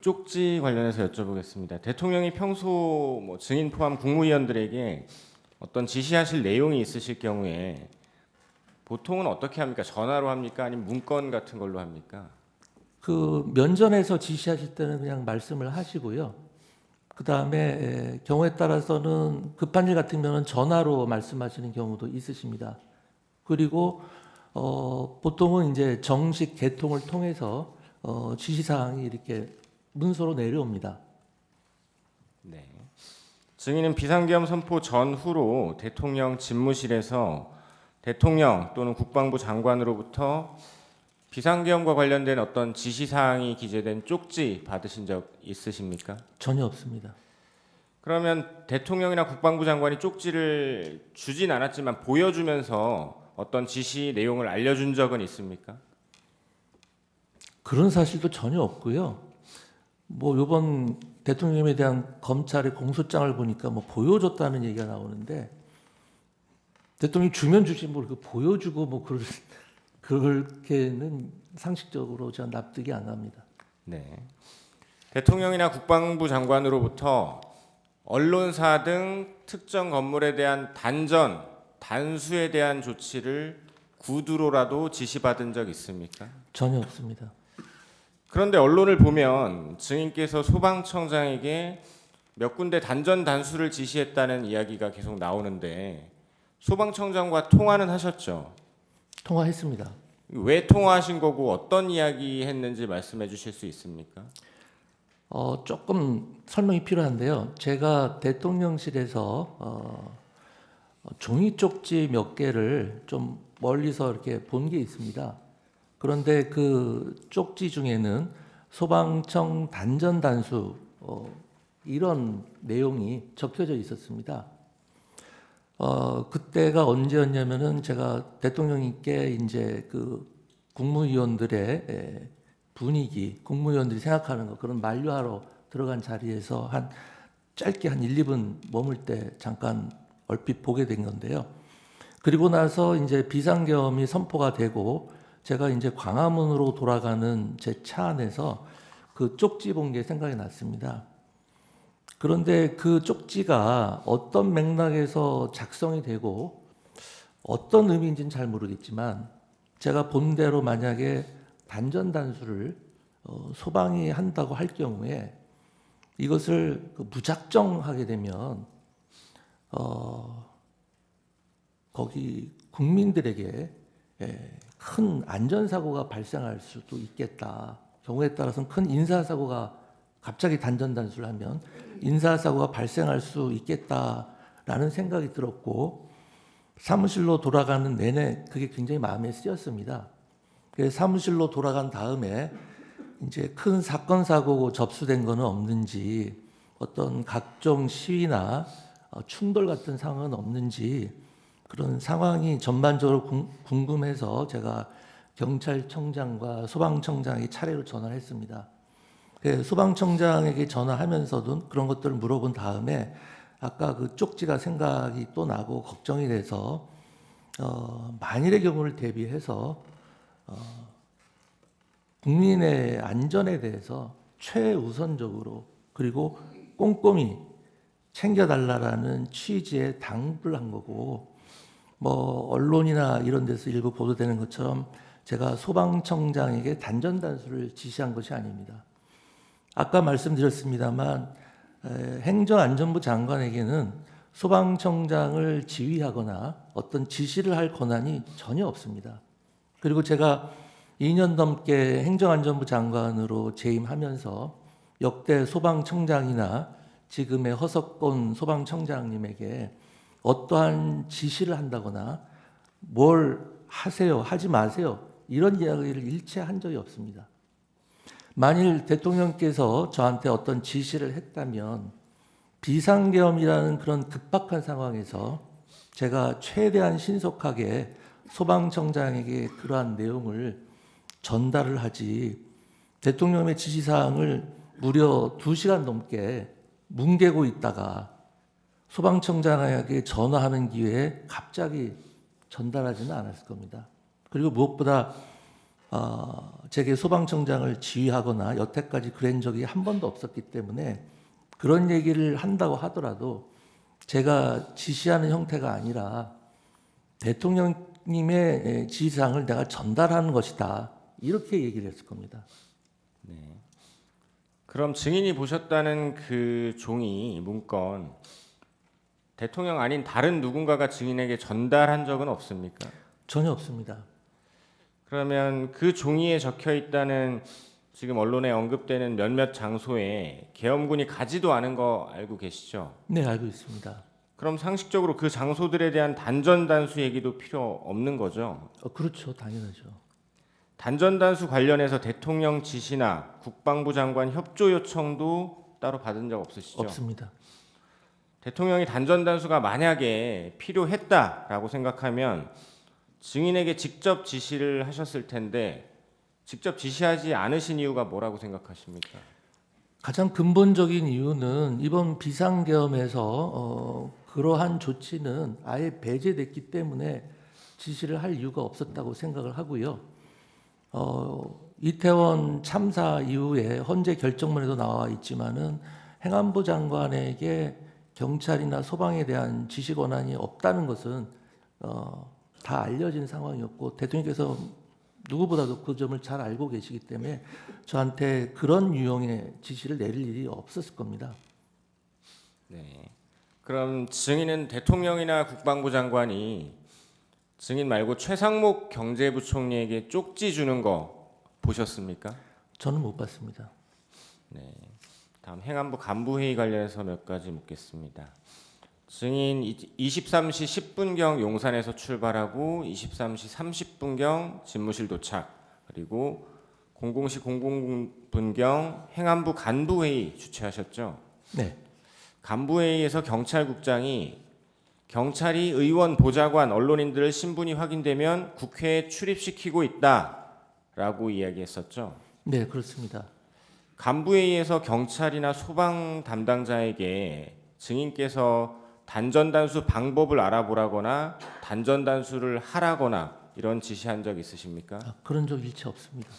쪽지 관련해서 여쭤보겠습니다. 대통령이 평소 증인 포함 국무위원들에게 어떤 지시하실 내용이 있으실 경우에 보통은 어떻게 합니까? 전화로 합니까? 아니면 문건 같은 걸로 합니까? 그 면전에서 지시하실 때는 그냥 말씀을 하시고요. 그 다음에 경우에 따라서는 급한 일 같으면 전화로 말씀하시는 경우도 있으십니다. 그리고 보통은 이제 정식 개통을 통해서 지시사항이 이렇게 문서로 내려옵니다. 네. 증인은 비상계엄 선포 전후로 대통령 집무실에서 대통령 또는 국방부 장관으로부터 비상계엄과 관련된 어떤 지시사항이 기재된 쪽지 받으신 적 있으십니까? 전혀 없습니다. 그러면 대통령이나 국방부 장관이 쪽지를 주진 않았지만 보여주면서 어떤 지시 내용을 알려준 적은 있습니까? 그런 사실도 전혀 없고요. 이번 대통령에 대한 검찰의 공소장을 보니까 보여줬다는 얘기가 나오는데 대통령이 주면 주지 보여주고 그렇게는 상식적으로 저는 납득이 안 갑니다. 네. 대통령이나 국방부 장관으로부터 언론사 등 특정 건물에 대한 단수에 대한 조치를 구두로라도 지시받은 적 있습니까? 전혀 없습니다. 그런데 언론을 보면 증인께서 소방청장에게 몇 군데 단수를 지시했다는 이야기가 계속 나오는데 소방청장과 통화는 하셨죠? 통화했습니다. 왜 통화하신 거고 어떤 이야기 했는지 말씀해 주실 수 있습니까? 조금 설명이 필요한데요. 제가 대통령실에서 종이 쪽지 몇 개를 좀 멀리서 이렇게 본 게 있습니다. 그런데 그 쪽지 중에는 소방청 단수 이런 내용이 적혀져 있었습니다. 그때가 언제였냐면은 제가 대통령님께 이제 그 국무위원들의 분위기, 국무위원들이 생각하는 거 그런 만류하러 들어간 자리에서 짧게 한 1, 2분 머물 때 잠깐 얼핏 보게 된 건데요. 그리고 나서 이제 비상계엄이 선포가 되고 제가 이제 광화문으로 돌아가는 제 차 안에서 그 쪽지 본 게 생각이 났습니다. 그런데 그 쪽지가 어떤 맥락에서 작성이 되고 어떤 의미인지는 잘 모르겠지만 제가 본 대로 만약에 단수를 소방이 한다고 할 경우에 이것을 무작정 하게 되면 거기 국민들에게 큰 안전사고가 발생할 수도 있겠다. 경우에 따라서는 큰 인사사고가 갑자기 단수를 하면 인사사고가 발생할 수 있겠다라는 생각이 들었고 사무실로 돌아가는 내내 그게 굉장히 마음에 쓰였습니다. 그래서 사무실로 돌아간 다음에 이제 큰 사건 사고 접수된 거는 없는지 어떤 각종 시위나 충돌 같은 상황은 없는지 그런 상황이 전반적으로 궁금해서 제가 경찰청장과 소방청장에게 차례로 전화를 했습니다. 소방청장에게 전화하면서도 그런 것들을 물어본 다음에 아까 그 쪽지가 생각이 또 나고 걱정이 돼서 만일의 경우를 대비해서 국민의 안전에 대해서 최우선적으로 그리고 꼼꼼히 챙겨달라는 취지에 당부를 한 거고 언론이나 이런 데서 일부 보도되는 것처럼 제가 소방청장에게 단수를 지시한 것이 아닙니다. 아까 말씀드렸습니다만 행정안전부 장관에게는 소방청장을 지휘하거나 어떤 지시를 할 권한이 전혀 없습니다. 그리고 제가 2년 넘게 행정안전부 장관으로 재임하면서 역대 소방청장이나 지금의 허석권 소방청장님에게 어떠한 지시를 한다거나 뭘 하세요, 하지 마세요 이런 이야기를 일체 한 적이 없습니다. 만일 대통령께서 저한테 어떤 지시를 했다면 비상계엄이라는 그런 급박한 상황에서 제가 최대한 신속하게 소방청장에게 그러한 내용을 전달을 하지 대통령의 지시사항을 무려 2시간 넘게 뭉개고 있다가 소방청장에게 전화하는 기회에 갑자기 전달하지는 않았을 겁니다. 그리고 무엇보다 제게 소방청장을 지휘하거나 여태까지 그런 적이 한 번도 없었기 때문에 그런 얘기를 한다고 하더라도 제가 지시하는 형태가 아니라 대통령님의 지시사항을 내가 전달하는 것이다. 이렇게 얘기를 했을 겁니다. 그럼 증인이 보셨다는 그 종이 문건 대통령 아닌 다른 누군가가 증인에게 전달한 적은 없습니까? 전혀 없습니다. 그러면 그 종이에 적혀 있다는 지금 언론에 언급되는 몇몇 장소에 계엄군이 가지도 않은 거 알고 계시죠? 네, 알고 있습니다. 그럼 상식적으로 그 장소들에 대한 단전단수 얘기도 필요 없는 거죠? 그렇죠. 당연하죠. 단전단수 관련해서 대통령 지시나 국방부 장관 협조 요청도 따로 받은 적 없으시죠? 없습니다. 대통령이 단전단수가 만약에 필요했다라고 생각하면 증인에게 직접 지시를 하셨을 텐데 직접 지시하지 않으신 이유가 뭐라고 생각하십니까? 가장 근본적인 이유는 이번 비상계엄에서 그러한 조치는 아예 배제됐기 때문에 지시를 할 이유가 없었다고 생각을 하고요. 이태원 참사 이후에 헌재 결정문에도 나와 있지만은 행안부 장관에게 경찰이나 소방에 대한 지시 권한이 없다는 것은 다 알려진 상황이었고 대통령께서 누구보다도 그 점을 잘 알고 계시기 때문에 저한테 그런 유형의 지시를 내릴 일이 없었을 겁니다. 네. 그럼 증인은 대통령이나 국방부 장관이 증인 말고 최상목 경제부총리에게 쪽지 주는 거 보셨습니까? 저는 못 봤습니다. 네. 다음 행안부 간부회의 관련해서 몇 가지 묻겠습니다. 증인 23시 10분경 용산에서 출발하고 23시 30분경 집무실 도착 그리고 00시 00분경 행안부 간부회의 주최하셨죠? 네, 간부회의에서 경찰국장이 경찰이 의원, 보좌관, 언론인들을 신분이 확인되면 국회에 출입시키고 있다라고 이야기했었죠. 네 그렇습니다. 간부회의에서 경찰이나 소방 담당자에게 증인께서 단전단수 방법을 알아보라거나 단전단수를 하라거나 이런 지시한 적 있으십니까? 그런 적 일체 없습니다.